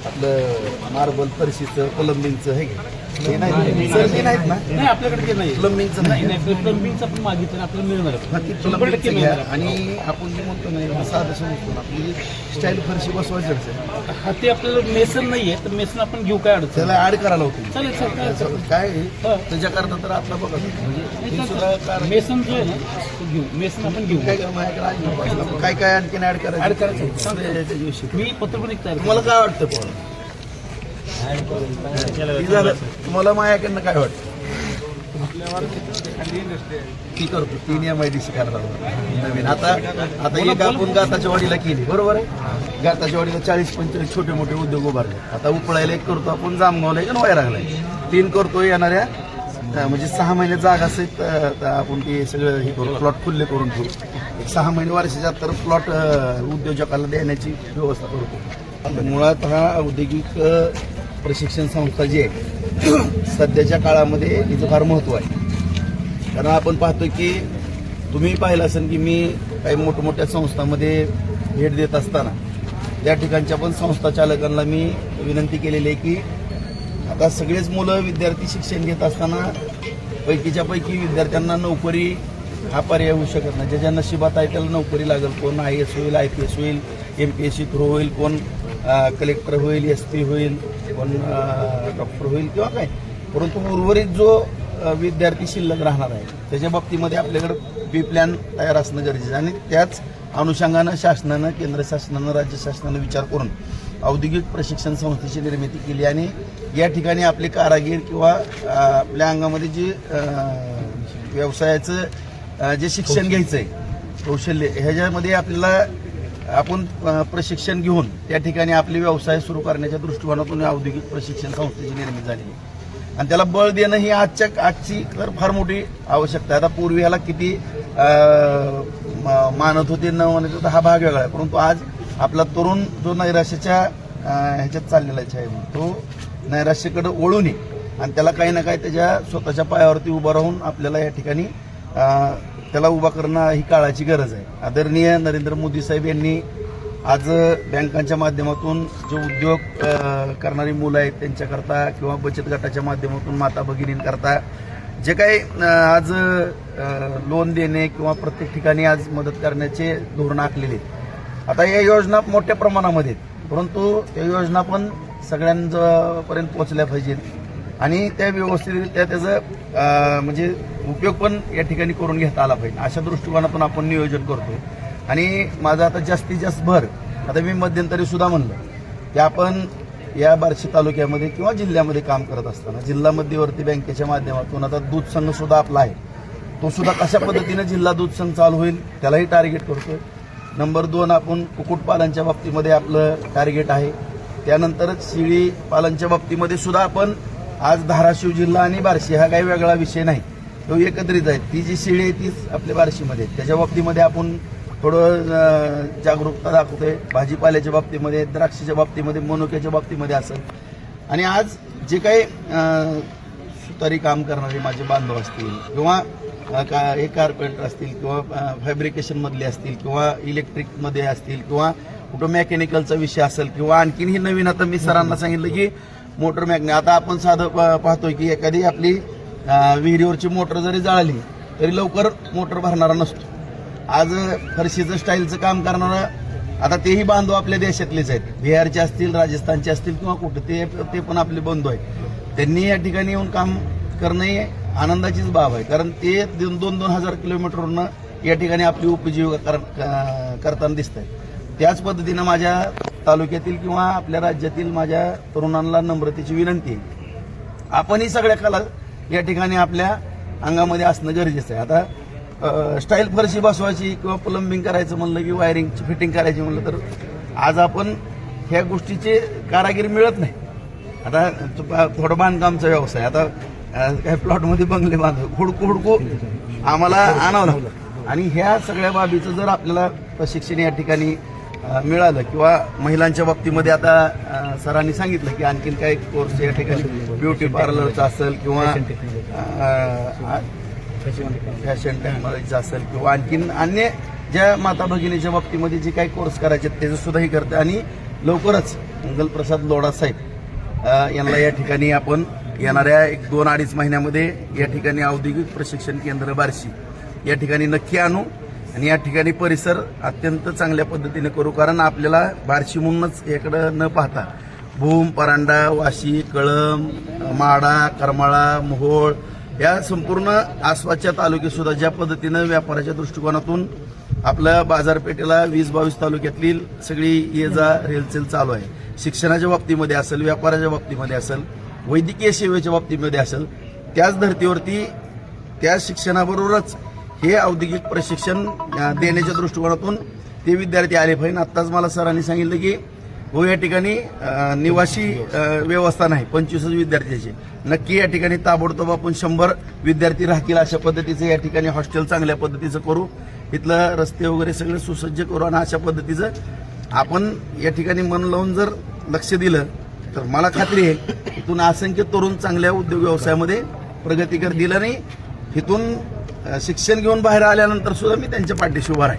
आपलं मार्बल फरशीचं प्लंबिंगचं हे हे नाही सर हे नाहीत ना नाही आपल्याकडे ते नाही प्लंबिंगचं नाही नाही प्लंबिंगचं पण मागितलं ना आपल्याला मिळणार आहे. नक्की प्लंबिंगचं घ्या आणि आपण जे म्हणतो नाही साधं समजतो ना आपली स्टाईल फरशी बसवायची अडचण हा ते आपल्याला मेसन नाहीये तर मेसन आपण घेऊ काय अडचण त्याला ऍड करायला होती चालेल सर काय अडचण नाही. काय आहे, त्याच्याकरता तर आता बघा म्हणजे हे सुद्धा कारण मेसन जो आहे ना तो घेऊ मेसन आपण घेऊ काय काय माझ्याकडे आहे. काय काय आणखीन ऍड करायचं ऍड करायचं मी पत्र पण एक तयार तुम्हाला काय वाटतं पण झालं तुम्हाला माझ्याकडनं काय वाटतं ती करतो 3 MIDC करणार नवीन आता एक आपण गाताच्या वाडीला केली बरोबर आहे. गाताच्या वाडीला 40-45 छोटे मोठे उद्योग उभारले. आता उपळायला एक करतो आपण जामगावला एक वाया लागलाय 3 करतो येणाऱ्या म्हणजे 6 महिने जागा सहित आपण ते सगळं हे करू प्लॉट खुल्ले करून ठेवू. एक 6 महिने वर्षाच्या तर प्लॉट उद्योजकाला देण्याची व्यवस्था करतो. मुळात हा औद्योगिक प्रशिक्षण संस्था जी आहे सध्याच्या काळामध्ये हिचं फार महत्त्व आहे. कारण आपण पाहतो की तुम्ही पाहिलं असेल की मी काही मोठमोठ्या संस्थांमध्ये भेट देत असताना त्या ठिकाणच्या पण संस्था चालकांना मी विनंती केलेली आहे की आता सगळेच मुलं विद्यार्थी शिक्षण घेत असताना पैकीच्या पैकी विद्यार्थ्यांना नोकरी हा पर्याय होऊ शकत नाही. ज्याच्या नशिबात आहे त्याला नोकरी लागेल. कोण IAS होईल, IPS होईल, MPSC थ्रू होईल, कोण कलेक्टर होईल, SP होईल, कोण डॉक्टर होईल किंवा काय. परंतु उर्वरित जो विद्यार्थी शिल्लक राहणार आहे त्याच्या बाबतीमध्ये आपल्याकडे बी प्लॅन तयार असणं गरजेचं आहे. आणि त्याच अनुषंगानं शासनानं केंद्र शासनानं राज्य शासनानं विचार करून औद्योगिक प्रशिक्षण संस्थेची निर्मिती केली. आणि या ठिकाणी आपले कारागीर किंवा आपल्या अंगामध्ये जे व्यवसायाचं जे शिक्षण घ्यायचं आहे कौशल्य ह्याच्यामध्ये आपल्याला आपण प्रशिक्षण घेऊन त्या ठिकाणी आपले व्यवसाय सुरू करण्याच्या दृष्टिकोनातून औद्योगिक प्रशिक्षण संस्थेची निर्मिती झाली आहे. आणि त्याला बळ देणं ही आजची तर फार मोठी आवश्यकता आहे. आता पूर्वी ह्याला किती मानत होते न म्हणत होते हा भाग वेगळा आहे. परंतु आज आपला तरुण जो नैराश्याच्या ह्याच्यात चाललेला आहे तो नैराश्याकडे वळू नये आणि त्याला काही ना काही त्याच्या स्वतःच्या पायावरती उभं राहून आपल्याला या ठिकाणी त्याला उभा करणं ही काळाची गरज आहे. आदरणीय नरेंद्र मोदी साहेब यांनी आज बँकांच्या माध्यमातून जो उद्योग करणारी मुलं आहेत त्यांच्याकरता किंवा बचत गटाच्या माध्यमातून माता भगिनींकरता जे काही आज लोन देणे किंवा प्रत्येक ठिकाणी आज मदत करण्याचे धोरण आखलेले आहेत. आता या योजना मोठ्या प्रमाणामध्ये आहेत परंतु त्या योजना पण सगळ्यांपर्यंत पोहोचल्या पाहिजेत आणि त्या व्यवस्थितरित्या त्याचं म्हणजे उपयोग पण या ठिकाणी करून घेता आला पाहिजे. अशा दृष्टिकोनातून आपण नियोजन करतो. आणि माझा आता जास्तीत जास्त भर आता मी मध्यंतरी सुद्धा म्हणलं की आपण या बार्शी तालुक्यामध्ये किंवा जिल्ह्यामध्ये काम करत असताना जिल्हा मध्यवर्ती बँकेच्या माध्यमातून आता दूध संघ सुद्धा आपला आहे. तो सुद्धा कशा पद्धतीनं जिल्हा दूध संघ चालू होईल त्यालाही टार्गेट करतोय. नंबर 2 आपण कुक्कुटपालनच्या बाबतीमध्ये आपलं टार्गेट आहे. त्यानंतरच शेळी पालनच्या बाबतीमध्ये सुद्धा आपण आज धाराशिव जिल्हा आणि बार्शी हा काही वेगळा विषय नाही तो एकत्रित आहे. ती जी शेळी आहे तीच आपल्या बार्शीमध्ये त्याच्या बाबतीमध्ये आपण थोडं जागरूकता दाखवतोय. भाजीपाल्याच्या बाबतीमध्ये द्राक्षाच्या बाबतीमध्ये मनुक्याच्या बाबतीमध्ये असेल. आणि आज जे काही सुतारी काम करणारे माझे बांधव असतील किंवा कार्पेंटर असतील किंवा फॅब्रिकेशनमधले असतील किंवा इलेक्ट्रिकमध्ये असतील किंवा कुठं मेकॅनिकलचा विषय असेल किंवा आणखीन ही नवीन आता मी सरांना सांगितलं की मोटर मॅकॅनिक आता आपण साधं पाहतोय की एखादी आपली विहिरीवरची मोटर जरी जळाली तरी लवकर मोटर भरणारा नसतो. आज फरशीचं स्टाईलचं काम करणारं आता तेही बांधव आपल्या देशातलेच आहेत. बिहारचे असतील, राजस्थानचे असतील किंवा कुठं ते पण आपले बंधू आहेत. त्यांनी या ठिकाणी येऊन काम करणं ही आनंदाचीच बाब आहे. कारण ते 2,000 किलोमीटरवरनं या ठिकाणी आपली उपजीविका करताना दिसत आहे. त्याच पद्धतीनं माझ्या तालुक्यातील किंवा आपल्या राज्यातील माझ्या तरुणांना नम्रतेची विनंती आहे आपणही सगळ्या कला या ठिकाणी आपल्या अंगामध्ये असणं गरजेचं आहे. आता स्टाईल फरशी बसवायची किंवा प्लंबिंग करायचं म्हणलं की वायरिंगची फिटिंग करायची म्हणलं तर आज आपण ह्या गोष्टीचे कारागीर मिळत नाही. आता थोडं बांधकामचा व्यवसाय आता काही प्लॉटमध्ये बंगले हुडकू आम्हाला आणावं लागलं. आणि ह्या सगळ्या बाबीचं जर आपल्याला प्रशिक्षण या ठिकाणी मिळालं किंवा महिलांच्या बाबतीमध्ये आता सरांनी सांगितलं की आणखीन काही कोर्स या ठिकाणी ब्युटी पार्लरचा असेल किंवा फॅशन टेक्नॉलॉजीचा असेल किंवा आणखीन अन्य ज्या माता भगिनीच्या बाबतीमध्ये जे काही कोर्स करायचे त्याचं सुद्धा ही करते आणि लवकरच मंगलप्रसाद लोढा साहेब यांना या ठिकाणी आपण येणाऱ्या 1-2-2.5 महिन्यामध्ये या ठिकाणी औद्योगिक प्रशिक्षण केंद्र बार्शी या ठिकाणी नक्की आणू आणि या ठिकाणी परिसर अत्यंत चांगल्या पद्धतीने करू. कारण आपल्याला बार्शी म्हणूनच याकडं न पाहता भूम, परांडा, वाशी, कळंब, माडा, करमाळा, मोहोळ या संपूर्ण आसपासच्या तालुके सुद्धा ज्या पद्धतीनं व्यापाराच्या दृष्टिकोनातून आपल्या बाजारपेठेला 20-22 तालुक्यातली सगळी ये जा रेलचेल चालू आहे. शिक्षणाच्या बाबतीमध्ये असेल, व्यापाराच्या बाबतीमध्ये असेल, वैद्यकीय सेवेच्या बाबतीमध्ये असेल, त्याच धर्तीवरती त्या शिक्षणाबरोबरच हे औद्योगिक प्रशिक्षण देण्याच्या दृष्टिकोनातून ते विद्यार्थी आले पाहिजे. आत्ताच मला सरांनी सांगितलं की हो या ठिकाणी निवासी व्यवस्था नाही, 25 विद्यार्थ्याची. नक्की या ठिकाणी ताबडतोब आपण 100 विद्यार्थी राहतील अशा पद्धतीचं या ठिकाणी हॉस्टेल चांगल्या पद्धतीचं करू. इथलं रस्ते वगैरे सगळे सुसज्ज करू आणि अशा पद्धतीचं आपण या ठिकाणी मन लावून जर लक्ष दिलं तर मला खात्री आहे इथून असंख्य तरुण चांगल्या उद्योग व्यवसायामध्ये प्रगती करतील आणि इथून शिक्षण घेऊन बाहेर आल्यानंतर सुद्धा मी त्यांच्या पाठीशी उभा राहील.